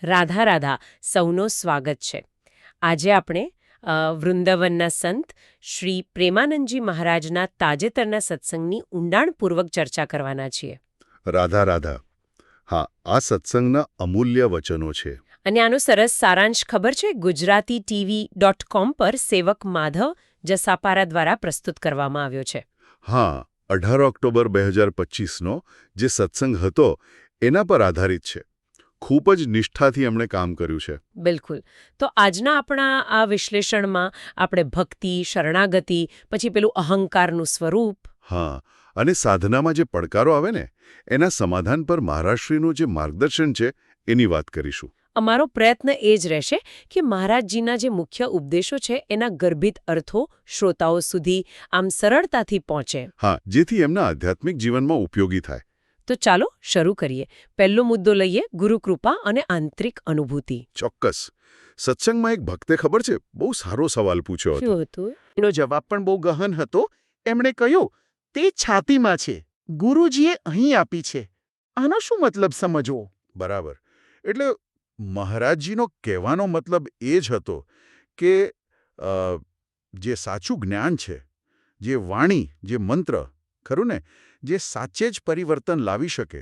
રાધા રાધા સૌનો સ્વાગત છે. આજે આપણે વૃંદાવનના સંત શ્રી પ્રેમાનંદજી મહારાજના તાજેતરના સત્સંગની ઊંડાણપૂર્વક ચર્ચા કરવાના છીએ. રાધા રાધા. હા, આ સત્સંગના અમૂલ્ય વચનો છે. અને આનો સરસ સારાંશ ખબર છે? ગુજરાતી TV.com પર સેવક માધવ જસાપારા દ્વારા પ્રસ્તુત કરવામાં આવ્યો છે. હા, 18 ઓક્ટોબર 2025નો જે સત્સંગ હતો એના પર આધારિત છે. ખૂબ જ નિષ્ઠાથી એમણે કામ કર્યું છે. બિલકુલ. તો આજના આપણા આ વિશ્લેષણમાં આપણે ભક્તિ, શરણાગતિ, પછી પેલું અહંકારનું સ્વરૂપ. હા, અને સાધનામાં જે પડકારો આવે ને એના સમાધાન પર મહારાજશ્રીનું જે માર્ગદર્શન છે એની વાત કરીશું. અમારો પ્રયત્ન એ જ રહેશે કે મહારાજજીના જે મુખ્ય ઉપદેશો છે એના ગર્ભિત અર્થો શ્રોતાઓ સુધી આમ સરળતાથી પહોંચે. હા, જેથી એમના આધ્યાત્મિક જીવનમાં ઉપયોગી થાય. તો ચાલો શરૂ કરીએ. પહેલો મુદ્દો લઈએ, ગુરુકૃપા અને આંતરિક અનુભૂતિ. ચોક્કસ. સત્સંગમાં એક ભક્તે ખબર છે બહુ સારો સવાલ પૂછ્યો હતો. શું હતું? એનો જવાબ પણ બહુ ગહન હતો. એમણે કહ્યું, તે છાતીમાં છે, ગુરુજીએ અહીં આપી છે. આનો શું મતલબ સમજવો? બરાબર. એટલે મહારાજજીનો કહેવાનો મતલબ એ જ હતો કે જે સાચું જ્ઞાન છે, જે વાણી, જે મંત્ર, ખરું ને, જે સાચે જ પરિવર્તન લાવી શકે,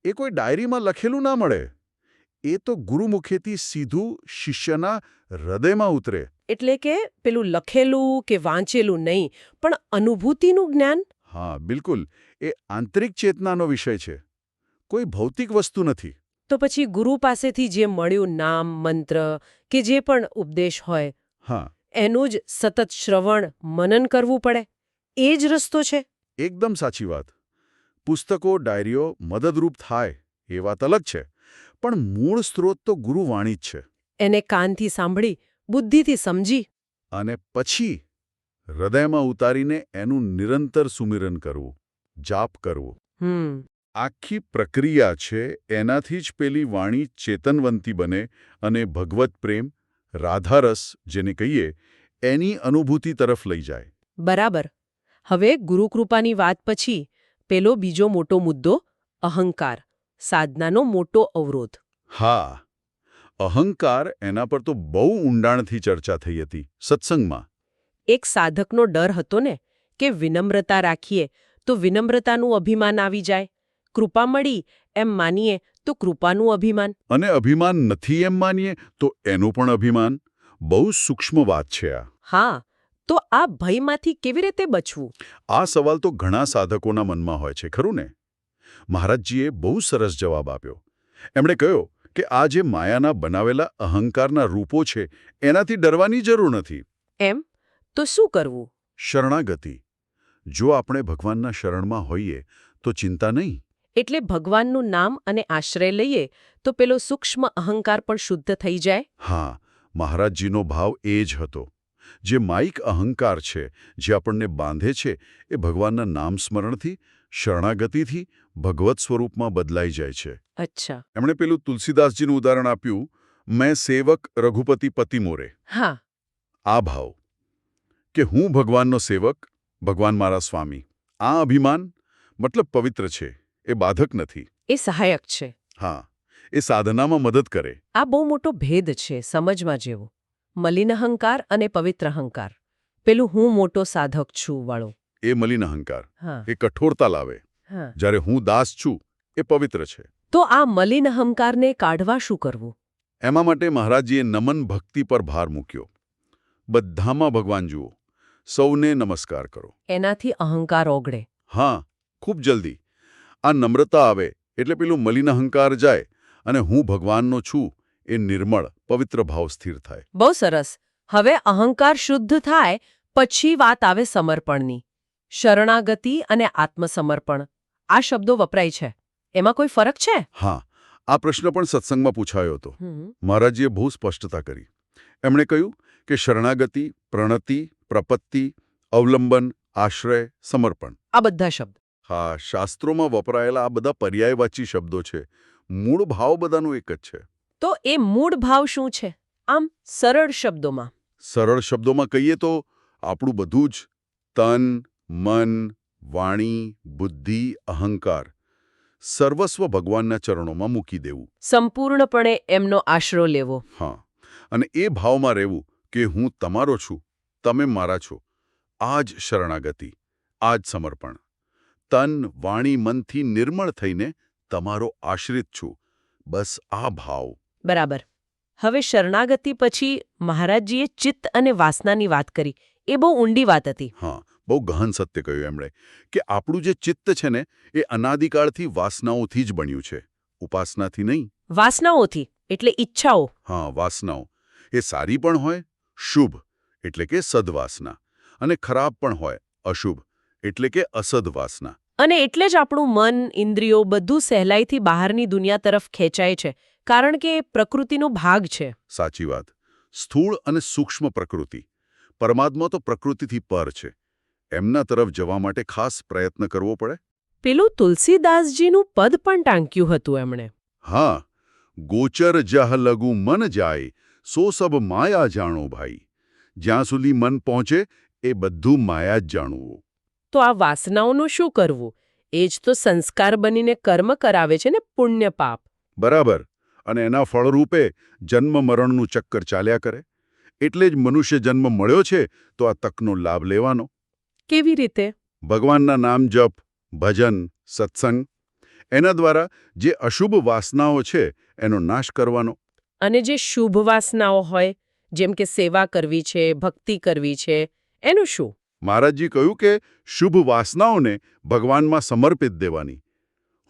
એ કોઈ ડાયરીમાં લખેલું ના મળે. એ તો ગુરુમુખેથી સીધું શિષ્યના હૃદયમાં ઉતરે. એટલે કે પેલું લખેલું કે વાંચેલું નહીં, પણ અનુભૂતિનું જ્ઞાન. હા, બિલકુલ. એ આંતરિક ચેતનાનો વિષય છે, કોઈ ભૌતિક વસ્તુ નથી. તો પછી ગુરુ પાસેથી જે મળ્યું નામ, મંત્ર કે જે પણ ઉપદેશ હોય, હા, એનું જ સતત શ્રવણ, મનન કરવું પડે. એ જ રસ્તો છે. એકદમ સાચી વાત. પુસ્તકો, ડાયરીઓ મદદરૂપ થાય એ વાત અલગ છે, પણ મૂળ સ્ત્રોત તો ગુરુવાણી જ છે. એને કાનથી સાંભળી, બુદ્ધિથી સમજી અને પછી હૃદયમાં ઉતારીને એનું નિરંતર સુમિરન કરવું, જાપ કરવું. આખી પ્રક્રિયા છે. એનાથી જ પેલી વાણી ચેતનવંતી બને અને ભગવત પ્રેમ, રાધારસ જેને કહીએ, એની અનુભૂતિ તરફ લઈ જાય. બરાબર. હવે ગુરુકૃપાની વાત પછી પેલો બીજો મોટો મુદ્દો, અહંકાર, સાધનાનો મોટો અવરોધ. હા, અહંકાર, એના પર તો બહુ ઊંડાણથી ચર્ચા થઈ હતી સત્સંગમાં. એક સાધકનો ડર હતો ને કે વિનમ્રતા રાખીએ તો વિનમ્રતાનું અભિમાન આવી જાય, કૃપા મળી એમ માનીએ તો કૃપાનું અભિમાન. અને અભિમાન નથી એમ માનીએ તો એનું પણ અભિમાન. બહુ સૂક્ષ્મ વાત છે આ. હા, તો આ ભયમાંથી કેવી રીતે બચવું? આ સવાલ તો ઘણા સાધકોના મનમાં હોય છે, ખરું ને? મહારાજજીએ બહુ સરસ જવાબ આપ્યો. એમણે કહ્યું કે આ જે માયાના બનાવેલા અહંકારના રૂપો છે એનાથી ડરવાની જરૂર નથી. એમ? તો શું કરવું? શરણાગતિ. જો આપણે ભગવાનના શરણમાં હોઈએ તો ચિંતા નહીં. એટલે ભગવાનનું નામ અને આશ્રય લઈએ તો પેલો સૂક્ષ્મ અહંકાર પણ શુદ્ધ થઈ જાય? હા, મહારાજજીનો ભાવ એ જ હતો. જે માઇક અહંકાર છે, જે આપણને બાંધે છે, એ ભગવાનના નામ સ્મરણથી, શરણાગતિથી ભગવત સ્વરૂપમાં બદલાઈ જાય છે. અચ્છા. એમણે પેલું તુલસીદાસજીનું ઉદાહરણ આપ્યું, મેં સેવક રઘુપતિ પતિ મોરે. હા. આ ભાવ કે હું ભગવાનનો સેવક, ભગવાન મારા સ્વામી, આ અભિમાન મતલબ પવિત્ર છે, એ બાધક નથી. એ સહાયક છે. હા, એ સાધનામાં મદદ કરે. આ બહુ મોટો ભેદ છે, સમજવા જેવો. મલિન અહંકાર અને પવિત્ર અહંકાર. પેલું હું મોટો સાધક છું વાળો, એ મલિન અહંકાર, હા, એ કઠોરતા લાવે. હા. જ્યારે હું દાસ છું, એ પવિત્ર છે. તો આ મલિન અહંકારને કાઢવા શું કરવું? એમાં માટે મહારાજજીએ નમન ભક્તિ પર ભાર મૂક્યો. બધામાં ભગવાન જુઓ, સૌને નમસ્કાર કરો. એનાથી અહંકાર ઓગળે. હા, ખૂબ જલ્દી. આ નમ્રતા આવે એટલે પેલું મલિન અહંકાર જાય અને હું ભગવાનનો છું એ નિર્મળ, પવિત્ર ભાવ સ્થિર થાય. બહુ સરસ. હવે અહંકાર શુદ્ધ થાય પછી વાત આવે સમર્પણની. શરણાગતિ અને આત્મસમર્પણ, આ શબ્દો વપરાય છે. એમાં કોઈ ફરક છે? હા, આ પ્રશ્ન પણ સત્સંગમાં પૂછાયો હતો. મહારાજજીએ બહુ સ્પષ્ટતા કરી. એમણે કહ્યું કે શરણાગતિ, પ્રણતિ, પ્રપત્તિ, અવલંબન, આશ્રય, સમર્પણ, આ બધા શબ્દ. હા, શાસ્ત્રોમાં વપરાયેલા આ બધા પર્યાયવાચી શબ્દો છે. મૂળ ભાવ બધાનું એક જ છે. તો એ મૂળ ભાવ શું છે? આમ સરળ શબ્દોમાં. સરળ શબ્દોમાં કહીએ તો આપણું બધું જ તન, મન, વાણી, બુદ્ધિ, અહંકાર, સર્વસ્વ ભગવાનના ચરણોમાં મૂકી દેવું. સંપૂર્ણપણે એમનો આશરો લેવો. હા, અને એ ભાવમાં રહેવું કે હું તમારો છું, તમે મારા છો. આ જ શરણાગતિ, આ જ સમર્પણ. તન, વાણી, મનથી નિર્મળ થઈને તમારો આશ્રિત છું. બસ આ ભાવ. બરાબર. હવે શરણાગતિ પછી મહારાજજીએ ચિત્ત અને વાસનાની વાત કરી. એ બહુ ઊંડી વાત હતી. હા, બહુ ગહન સત્ય કહ્યું એમણે કે આપણું જે ચિત્ત છે ને એ અનાદિકાળથી વાસનાઓથી જ બન્યું છે, ઉપાસનાથી નહીં. વાસનાઓથી એટલે ઈચ્છાઓ. હા, વાસનાઓ એ સારી પણ હોય, શુભ એટલે કે સદ્વાસના, અને ખરાબ પણ હોય, અશુભ એટલે કે અસદ્વાસના. અને એટલે જ આપણું મન, ઇન્દ્રિયો બધું સહેલાઈથી બહારની દુનિયા તરફ ખેંચાય છે, કારણ કે એ પ્રકૃતિનો ભાગ છે. સાચી વાત. સ્થૂળ અને સૂક્ષ્મ પ્રકૃતિ. પરમાત્મા તો પ્રકૃતિથી પર છે. એમના તરફ જવા માટે ખાસ પ્રયત્ન કરવો પડે. પેલું તુલસીદાસજીનું પદ પણ ટાંક્યું હતું એમણે. હા, ગોચર જહ લગુ મન જાય, સો સબ માયા જાણો ભાઈ. જ્યાં સુધી મન પહોંચે એ બધું માયા જ જાણવું. તો આ વાસનાઓનું શું કરવું? એ જ તો સંસ્કાર બનીને કર્મ કરાવે છે ને, પુણ્ય પાપ. બરાબર. અને એના ફળરૂપે જન્મ મરણનું ચક્કર ચાલ્યા કરે. એટલે જ મનુષ્ય જન્મ મળ્યો છે તો આ તકનો લાભ લેવાનો. કેવી રીતે? ભગવાનના નામ જપ, ભજન, સત્સંગ, એના દ્વારા જે અશુભ વાસનાઓ છે એનો નાશ કરવાનો. અને જે શુભ વાસનાઓ હોય, જેમ કે સેવા કરવી છે, ભક્તિ કરવી છે, એનું શું? મહારાજજી કહ્યું કે શુભ વાસનાઓને ભગવાનમાં સમર્પિત દેવાની.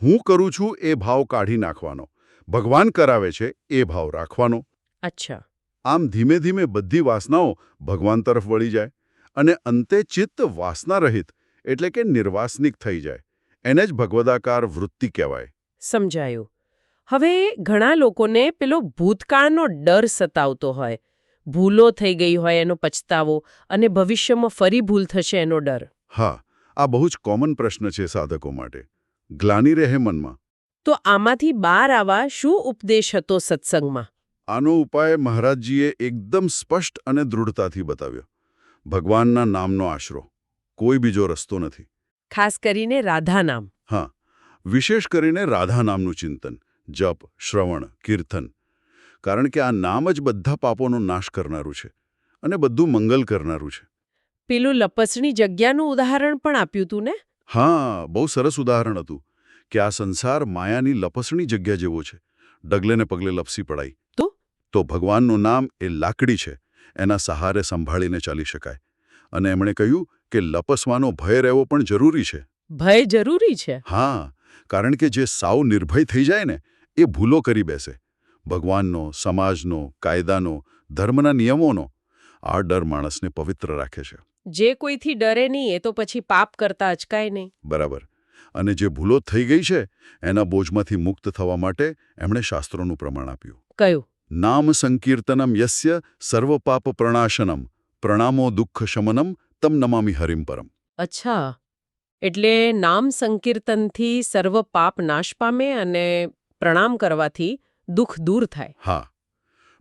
હું કરું છું એ ભાવ કાઢી નાખવાનો. ભગવાન કરાવે છે એ ભાવ રાખવાનો. અચ્છા. આમ ધીમે ધીમે બધી વાસનાઓ ભગવાન તરફ વળી જાય અને અંતે ચિત્ત વાસના રહિત એટલે કે નિર્વાસનિક થઈ જાય. એને જ ભગવદાકાર વૃત્તિ કહેવાય. સમજાયું. હવે ઘણા લોકોને પેલો ભૂતકાળનો ડર સતાવતો હોય. ભૂલો થઈ ગઈ હોય એનો પછતાવો, અને ભવિષ્યમાં ફરી ભૂલ થશે એનો ડર. હા, આ બહુ જ કોમન પ્રશ્ન છે સાધકો માટે. ગ્લાનિ રહે મનમાં. તો આમાંથી બહાર આવવા શું ઉપદેશ હતો સત્સંગમાં? આનો ઉપાય મહારાજજીએ એકદમ સ્પષ્ટ અને દૃઢતાથી બતાવ્યો. ભગવાનના નામનો આશરો. કોઈ બીજો રસ્તો નથી. ખાસ કરીને રાધા નામ. હા, વિશેષ કરીને રાધા નામનું ચિંતન, જપ, શ્રવણ, કીર્તન. કારણ કે આ નામ જ બધા પાપોનો નાશ કરનારું છે અને બધું મંગલ કરનારું છે. પેલું લપસણી જગ્યાનું ઉદાહરણ પણ આપ્યું તું ને? હા, બહુ સરસ ઉદાહરણ હતું કે આ સંસાર માયાની લપસણી જગ્યા જેવો છે. ડગલે ને પગલે લપસી પડાય. તો ભગવાનનું નામ એ લાકડી છે, એના સહારે સંભાળીને ચાલી શકાય. અને એમણે કહ્યું કે લપસવાનો ભય રહેવો પણ જરૂરી છે. ભય જરૂરી છે? હા, કારણ કે જે સાવ નિર્ભય થઈ જાય ને એ ભૂલો કરી બેસે. ભગવાનનો, સમાજનો, કાયદાનો, ધર્મના નિયમોનો. આ ડર માણસને પવિત્ર રાખે છે. જે કોઈથી ડરે નહીં એ તો પછી પાપ કરતા અચકાય નહીં. બરાબર. અને જે ભૂલો થઈ ગઈ છે એના બોજમાંથી મુક્ત થવા માટે એમણે શાસ્ત્રોનું પ્રમાણ આપ્યું. કયું? નામ સંકીર્તનમ યસ્ય સર્વ પાપ પ્રણાશનમ પ્રણામો દુઃખ શમનમ તમ નમામિ હરિમ પરમ. અચ્છા, એટલે નામ સંકીર્તનથી સર્વ પાપ નાશ પામે અને પ્રણામ કરવાથી દુઃખ દૂર થાય. હા,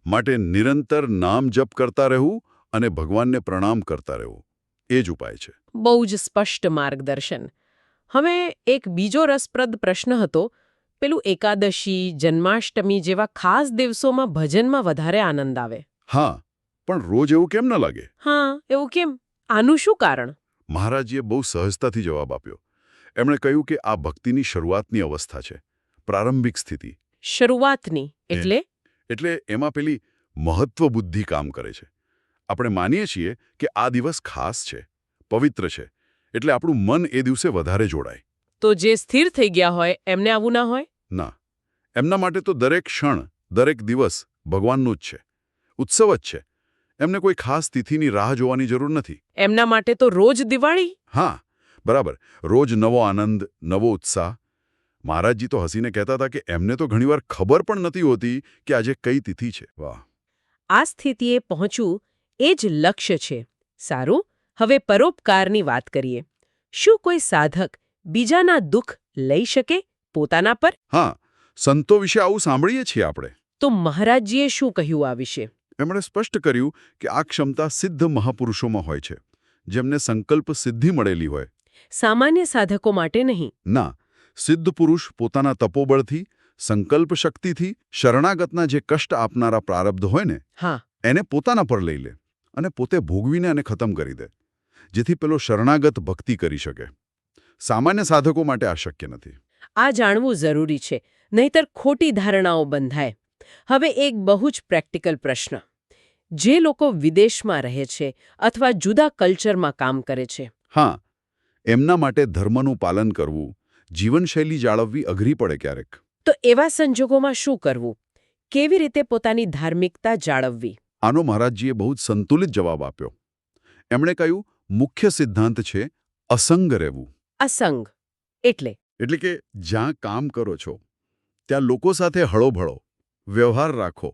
માટે નિરંતર નામ જપ કરતા રહેવું અને ભગવાનને પ્રણામ કરતા રહેવું એ જ ઉપાય છે. બહુ જ સ્પષ્ટ માર્ગદર્શન. હવે એક બીજો રસપ્રદ પ્રશ્ન હતો. પેલું એકાદશી, જન્માષ્ટમી જેવા ખાસ દિવસોમાં ભજનમાં વધારે આનંદ આવે. હા, પણ રોજ એવું કેમ ન લાગે? હા, એવું કેમ? આનું શું કારણ? મહારાજજીએ બહુ સહજતાથી જવાબ આપ્યો. એમણે કહ્યું કે આ ભક્તિની શરૂઆતની અવસ્થા છે, પ્રારંભિક સ્થિતિ. શરૂઆતની એટલે? એટલે એમાં પેલી મહત્વ બુદ્ધિ કામ કરે છે. આપણે માનીએ છીએ કે આ દિવસ ખાસ છે, પવિત્ર છે, એટલે આપણું મન એ દિવસે વધારે જોડાય. તો જે સ્થિર થઈ ગયા હોય એમને આવું ના હોય? ના, એમના માટે તો દરેક ક્ષણ, દરેક દિવસ ભગવાનનું જ છે, ઉત્સવ જ છે. એમને કોઈ ખાસ તિથિની રાહ જોવાની જરૂર નથી. એમના માટે તો રોજ દિવાળી? હા, બરાબર. રોજ નવો આનંદ, નવો ઉત્સાહ. મહારાજજી તો હસીને કહેતા હતા કે એમને તો ઘણીવાર ખબર પણ નથી હોતી કે આજે કઈ તિથિ છે. વાહ! આ સ્થિતિએ પહોંચવું એ જ લક્ષ્ય છે. સારું, હવે પરોપકારની વાત કરીએ. શું કોઈ સાધક બીજાના દુઃખ લઈ શકે પોતાના પર? હા, સંતો વિશે આવું સાંભળીએ છીએ આપણે. તો મહારાજજીએ શું કહ્યું આ વિશે? એમણે સ્પષ્ટ કર્યું કે આ ક્ષમતા સિદ્ધ મહાપુરુષોમાં હોય છે, જેમને સંકલ્પ સિદ્ધિ મળેલી હોય. સામાન્ય સાધકો માટે નહીં. ના, સિદ્ધ પુરુષ પોતાના તપોબળથી, સંકલ્પ શક્તિથી શરણાગતના જે કષ્ટ આપનારા પ્રારબ્ધ હોય ને હા એને પોતાના પર લઈ લે અને પોતે ભોગવીને એને ખતમ કરી દે, જેથી પેલો શરણાગત ભક્તિ કરી શકે. સામાન્ય સાધકો માટે આ શક્ય નથી. આ જાણવું જરૂરી છે, નહીતર ખોટી ધારણાઓ બંધાય. હવે એક બહુ જ પ્રેક્ટિકલ પ્રશ્ન. જે લોકો વિદેશમાં રહે છે અથવા જુદા કલ્ચરમાં કામ કરે છે, હા, એમના માટે ધર્મનું પાલન કરવું, જીવનશૈલી જાળવવી અઘરી પડે ક્યારેક. તો એવા સંજોગોમાં શું કરવું? કેવી રીતે પોતાની ધાર્મિકતા જાળવવી? આનો મહારાજજીએ બહુ જ સંતુલિત જવાબ આપ્યો. એમણે કહ્યું, મુખ્ય સિદ્ધાંત છે અસંગ રહેવું. અસંગ એટલે એટલે કે જ્યાં કામ કરો છો ત્યાં લોકો સાથે હળોભળો વ્યવહાર રાખો,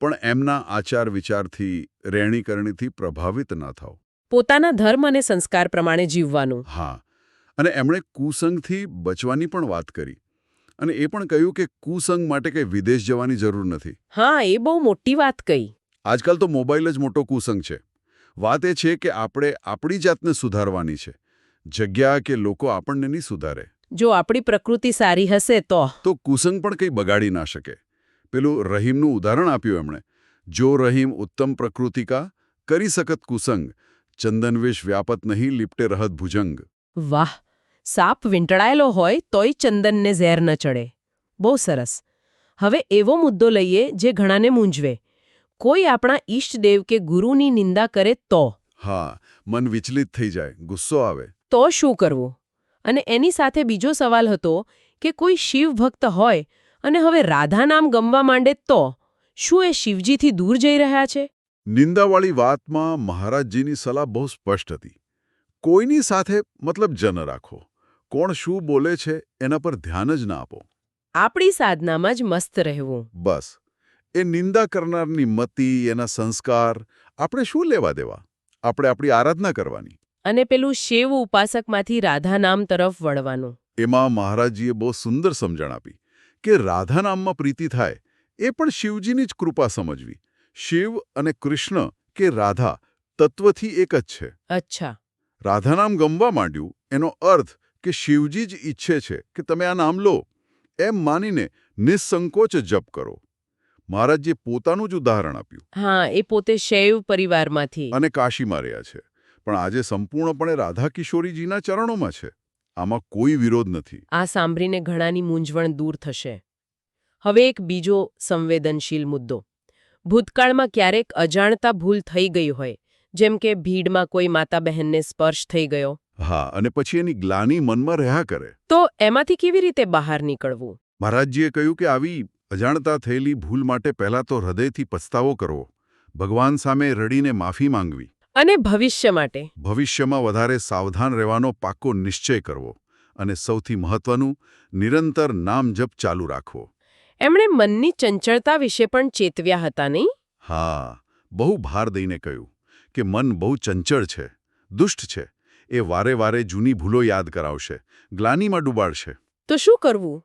પણ એમના આચાર વિચારથી, રહેણીકરણીથી પ્રભાવિત ન થાઓ. પોતાના ધર્મ અને સંસ્કાર પ્રમાણે જીવવાનું. હા, અને એમણે કુસંગથી બચવાની પણ વાત કરી. અને એ પણ કહ્યું કે કુસંગ માટે કંઈ વિદેશ જવાની જરૂર નથી. હા, એ બહુ મોટી વાત કહી. આજકાલ તો મોબાઈલ જ મોટો કુસંગ છે. વાત એ છે કે આપણે આપણી જાતને સુધારવાની છે, જગ્યા કે લોકો આપણને નહીં સુધારે. જો આપણી પ્રકૃતિ સારી હશે તો કુસંગ પણ કંઈ બગાડી ના શકે. પેલું રહીમનું ઉદાહરણ આપ્યું એમણે. જો રહીમ ઉત્તમ પ્રકૃતિ કા કરી શકત કુસંગ, ચંદનવેશ વ્યાપત નહીં લીપટે રહત ભુજંગ. વાહ! સાપ વીંટળાયેલો હોય તોય ચંદનને ઝેર ન ચડે. બહુ સરસ. હવે એવો મુદ્દો લઈએ જે ઘણાને મૂંઝવે. કોઈ આપણા ઈષ્ટદેવ કે ગુરુની નિંદા કરે તો? હા, મન વિચલિત થઈ જાય, ગુસ્સો આવે. તો શું કરવું? અને એની સાથે બીજો સવાલ હતો કે કોઈ શિવ ભક્ત હોય અને હવે રાધા નામ ગમવા માંડે તો? શું એ શિવજીથી દૂર જઈ રહ્યા છે? નિંદાવાળી વાતમાં મહારાજજીની સલાહ બહુ સ્પષ્ટ હતી. કોઈની સાથે મતલબ જ ન રાખો. કોણ શું બોલે છે એના પર ધ્યાન જ ના આપો. આપણી સાધનામાં જ મસ્ત રહેવું. બસ. એ નિંદા કરનારની મતિ, એના સંસ્કાર આપણે શું લેવા દેવા? આપણે આપણી આરાધના કરવાની. અને પેલું શિવ ઉપાસકમાંથી રાધા નામ તરફ વળવાનું. એમાં મહારાજજીએ બહુ સુંદર સમજણ આપી કે રાધા નામમાં પ્રીતિ થાય એ પણ શિવજીની જ કૃપા સમજવી. શિવ અને કૃષ્ણ કે રાધા તત્વથી એક જ છે. અચ્છા. રાધા નામ ગમવા માંડ્યું એનો અર્થ કે શિવજી જ ઈચ્છે છે કે તમે આ નામ લો, એમ માનીને નિઃસંકોચ જપ કરો. મહારાજજીએ પોતાનું જ ઉદાહરણ આપ્યું. હા, એ પોતે શૈવ પરિવારમાંથી. અને કાશીમાં રહ્યા છે, પણ આજે સંપૂર્ણપણે રાધા કિશોરીજીના ચરણોમાં છે. આમાં કોઈ વિરોધ નથી. આ સાંભળીને ઘણાની મૂંઝવણ દૂર થશે. હવે એક બીજો સંવેદનશીલ મુદ્દો. ભૂતકાળમાં ક્યારેક અજાણતા ભૂલ થઈ ગઈ હોય, જેમ કે ભીડમાં કોઈ માતા બહેનને સ્પર્શ થઈ ગયો. હા, અને પછી એની ગ્લાની મનમાં રહ્યા કરે. તો એમાંથી કેવી રીતે બહાર નીકળવું? મહારાજજીએ કહ્યું કે આવી અજાણતા થયેલી ભૂલ માટે પહેલાં તો હૃદયથી પસ્તાવો કરવો, ભગવાન સામે રડીને માફી માંગવી. અને ભવિષ્ય માટે? ભવિષ્યમાં વધારે સાવધાન રહેવાનો પાક્કો નિશ્ચય કરવો. અને સૌથી મહત્વનું, નિરંતર નામ જપ ચાલુ રાખવો. એમણે મનની ચંચળતા વિશે પણ ચેતવ્યા હતા, નહીં? હા, બહુ ભાર દઈને કહ્યું કે મન બહુ ચંચળ છે, દુષ્ટ છે. એ વારે વારે જૂની ભૂલો યાદ કરાવશે, ગ્લાનીમાં ડૂબાડશે. તો શું કરવું?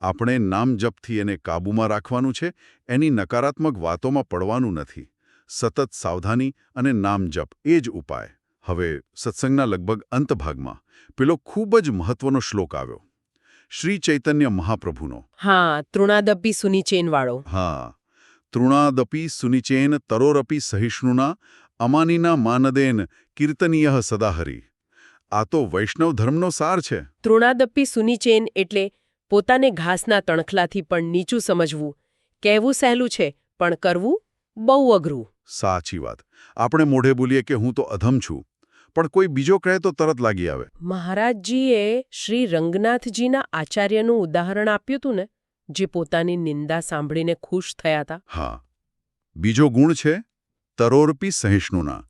આપણે નામ જપથી એને કાબૂમાં રાખવાનું છે, એની નકારાત્મક વાતોમાં પડવાનું નથી. સતત સાવધાની અને નામ જપ એ જ ઉપાય. હવે સત્સંગના લગભગ અંત ભાગમાં પેલો ખૂબ જ મહત્વનો શ્લોક આવ્યો. શ્રી ચૈતન્ય મહાપ્રભુનો. હા, તૃણાદપી સુનિચેનવાળો. હા, તૃણાદપી સુનિચેન તરોરપી સહિષ્ણુના અમાનીના માનદેન કીર્તનીય સદાહરી. આ તો વૈષ્ણવ ધર્મનો સાર છે. તૃણાદપી સુનિચેન એટલે પોતાને ઘાસના તણખલાથી પણ નીચું સમજવું. કહેવું સહેલું છે, પણ કરવું બહુ અઘરું. સાચી વાત. આપણે મોઢે બોલીએ કે હું તો અધમ છું, પણ કોઈ બીજો કહે તો તરત લાગી આવે. મહારાજજીએ શ્રી રંગનાથજીના આચાર્યનું ઉદાહરણ આપ્યું હતું ને, જે પોતાની નિંદા સાંભળીને ખુશ થયા હતા. હા. બીજો ગુણ છે તરોરપી સહિષ્ણુના,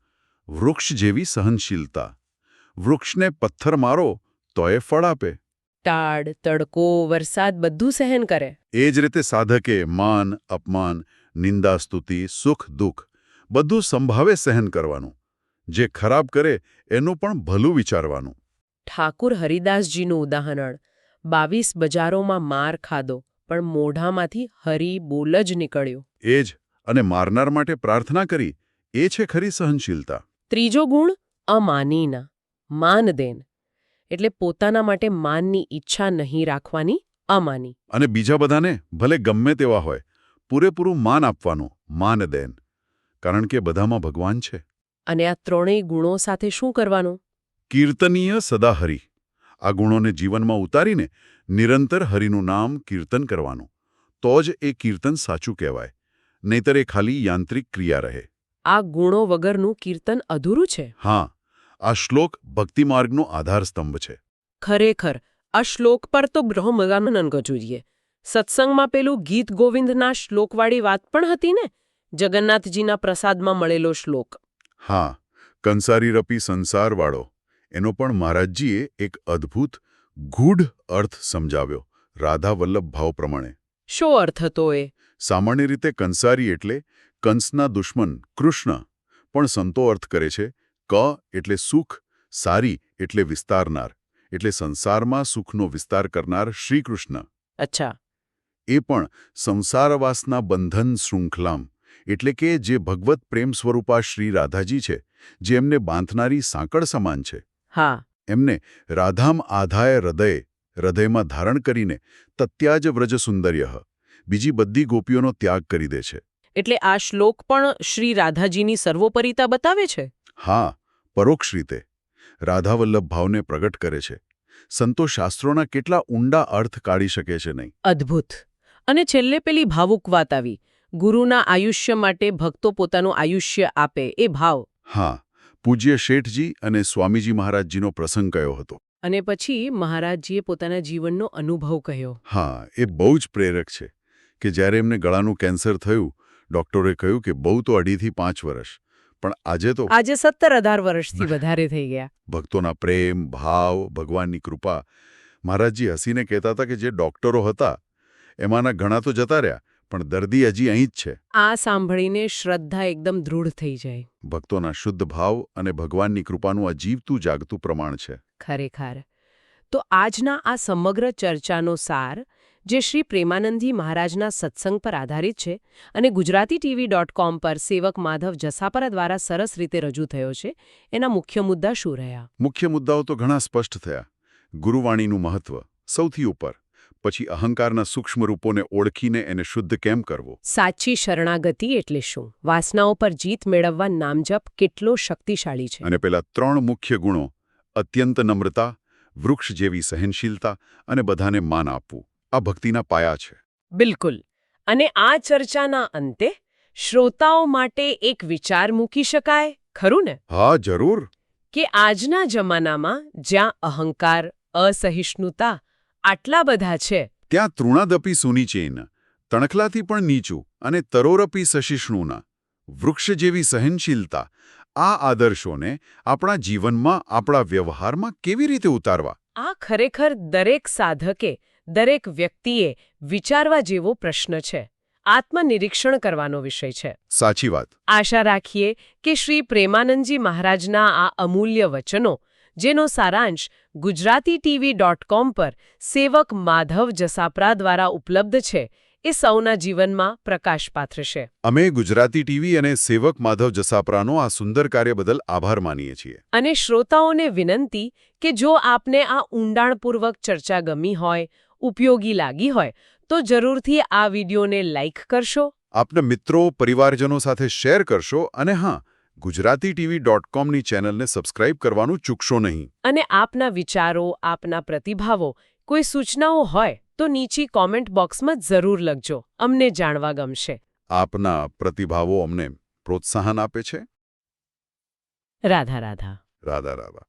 વૃક્ષ જેવી સહનશીલતા. વૃક્ષને પથ્થર મારો તો એ ફળ આપે. ટાળ, તડકો, વરસાદ બધું સહન કરે. એ જ રીતે સાધકે માન, અપમાન, નિંદા, સ્તુતિ, સુખ, દુઃખ બધું સંભાવે સહન કરવાનું. જે ખરાબ કરે એનું પણ ભલું વિચારવાનું. ઠાકુર હરિદાસજીનું ઉદાહરણ. 22 બજારોમાં માર ખાધો, પણ મોઢામાંથી હરી બોલ જ નીકળ્યો. એ જ, અને મારનાર માટે પ્રાર્થના કરી, એ છે ખરી સહનશીલતા. ત્રીજો ગુણ અમાનીના, માનદેન. એટલે પોતાના માટે માનની ઈચ્છા નહીં રાખવાની અમાની. અને બીજા બધાને ભલે ગમે તેવા હોય પૂરેપૂરું માન આપવાનું માનદેન, કારણ કે બધામાં ભગવાન છે. અને આ ત્રણેય ગુણો સાથે શું કરવાનું? કીર્તનીય સદા હરિ. આ ગુણોને જીવનમાં ઉતારીને નિરંતર હરિનું નામ કીર્તન કરવાનું. તો જ એ કીર્તન સાચું કહેવાય, નહીતર એ ખાલી યાંત્રિક ક્રિયા રહે. આ ગુણો વગરનું કીર્તન અધૂરું છે. હા, આ શ્લોક ભક્તિમાર્ગનો આધારસ્તંભ છે. ખરેખર આ શ્લોક પર તો બ્રહ્મગાનન જોઈએ. સત્સંગમાં પેલું ગીત ગોવિંદના શ્લોકવાળી વાત પણ હતી ને, જગન્નાથજીના પ્રસાદમાં મળેલો શ્લોક. હા, કંસારીરપી સંસારવાળો, એનો પણ મહારાજજીએ એક અદ્ભુત ગૂઢ અર્થ સમજાવ્યો રાધા વલ્લભ ભાવ પ્રમાણે. શો અર્થ હતો એ? સામાન્ય રીતે કંસારી એટલે કંસના દુશ્મન કૃષ્ણ, પણ સંતો અર્થ કરે છે ક એટલે સુખ, સારી એટલે વિસ્તારનાર, એટલે સંસારમાં સુખનો વિસ્તાર કરનાર શ્રીકૃષ્ણ. અચ્છા. એ પણ સંસારવાસના બંધન શૃંખલામ, એટલે કે જે ભગવત પ્રેમ સ્વરૂપા શ્રી રાધાજી છે, જે એમને બાંધનારી સાંકળ સમાન છે. હા. એમને રાધામ આધાય હૃદયમાં ધારણ કરીને તત્યાજ વ્રજ સુંદર્ય, બીજી બધી ગોપીઓનો ત્યાગ કરી દે છે. એટલે આ શ્લોક પણ શ્રી રાધાજીની સર્વોપરિતા બતાવે છે. હા, પરોક્ષ રીતે રાધાવલ્લભ ભાવને પ્રગટ કરે છે. સંતો શાસ્ત્રોના કેટલા ઊંડા અર્થ કાઢી શકે છે નહીં? અદ્ભુત. અને છેલ્લે પેલી ભાવુક વાત આવી, ગુરુના આયુષ્ય માટે ભક્તો પોતાનું આયુષ્ય આપે, એ ભાવ. હા, પૂજ્ય શેઠજી અને સ્વામીજી મહારાજજીનો પ્રસંગ કયો હતો. અને પછી મહારાજજીએ પોતાના જીવનનો અનુભવ કહ્યો. હા, એ બહુ જ પ્રેરક છે કે જ્યારે એમને ગળાનું કેન્સર થયું, ડોક્ટરે કહ્યું કે બહુ તો 2.5 થી 5 વર્ષ, પણ આજે 17-18 વર્ષથી વધારે થઈ ગયા. ભક્તોના પ્રેમ, ભાવ, ભગવાનની કૃપા. મહારાજજી હસીને કહેતા હતા કે જે ડોક્ટરો હતા એમાંના ઘણા તો જતા રહ્યા, પણ દર્દી હજી અહીં જ છે. આ સાંભળીને શ્રદ્ધા એકદમ દૃઢ થઈ જાય. ભક્તોના શુદ્ધ ભાવ અને ભગવાનની કૃપાનું આ જીવતું જાગતું પ્રમાણ છે. ખરેખર. તો આજના આ સમગ્ર ચર્ચાનો સાર, જે શ્રી પ્રેમાનંદજી મહારાજના સત્સંગ પર આધારિત છે અને ગુજરાતીTV.com પર સેવક માધવ જસાપરા દ્વારા સરસ રીતે રજૂ થયો છે, એના મુખ્ય મુદ્દા શું રહ્યા? મુખ્ય મુદ્દાઓ તો ઘણા સ્પષ્ટ થયા. ગુરુવાણીનું મહત્વ સૌથી ઉપર, પછી અહંકારના સૂક્ષ્મ રૂપોને ઓળખીને એને શુદ્ધ કેમ કરવો, સાચી શરણાગતિ એટલે શું, વાસનાઓ પર જીત મેળવવા નામજપ કેટલો શક્તિશાળી છે, અને પેલા 3 મુખ્ય ગુણો, અત્યંત નમ્રતા, વૃક્ષ જેવી સહનશીલતા અને બધાને માન આપવું, આ ભક્તિના પાયા છે. બિલકુલ. અને આ ચર્ચાના અંતે શ્રોતાઓ માટે એક વિચાર મૂકી શકાય, ખરું ને? હા, જરૂર. કે આજના જમાનામાં જ્યાં અહંકાર, અસહિષ્ણુતા આટલા બધા છે, ત્યાં તૃણાદપી સુનીચેન, તણખલાથી પણ નીચું, અને તરોરપી સશિષ્ણુના, વૃક્ષ જેવી સહનશીલતા, આ આદર્શોને આપણા જીવનમાં, આપણા વ્યવહારમાં કેવી રીતે ઉતારવા? આ ખરેખર દરેક સાધકે, દરેક વ્યક્તિએ વિચારવા જેવો પ્રશ્ન છે. આત્મનિરીક્ષણ કરવાનો વિષય છે. સાચી વાત. આશા રાખીએ કે શ્રી પ્રેમાનંદજી મહારાજના આ અમૂલ્ય વચનો, જેનો સારાંશ ગુજરાતીTV.com પર સેવક માધવ જસાપરા દ્વારા ઉપલબ્ધ છે, એ સૌના જીવનમાં પ્રકાશ પાથરશે. અમે ગુજરાતી ટીવી અને સેવક માધવ જસાપરાનો આ સુંદર કાર્ય બદલ આભાર માનીએ છીએ. અને શ્રોતાઓને વિનંતી કે જો આપને આ ઊંડાણપૂર્વક ચર્ચા ગમી હોય, ઉપયોગી લાગી હોય, તો જરૂરથી આ વિડીયોને લાઇક કરશો, આપના મિત્રો, પરિવારજનો સાથે શેર કરશો, અને હા, ગુજરાતીTV.comની ચેનલને સબસ્ક્રાઇબ કરવાનું ચૂકશો નહીં. અને આપના વિચારો, આપના પ્રતિભાવો, કોઈ સૂચનાઓ હોય તો નીચી કોમેન્ટ બોક્સમાં જરૂર લખજો. અમને જાણવા ગમશે. આપના પ્રતિભાવો અમને પ્રોત્સાહન આપે છે. રાધા રાધા. રાધા રાધા.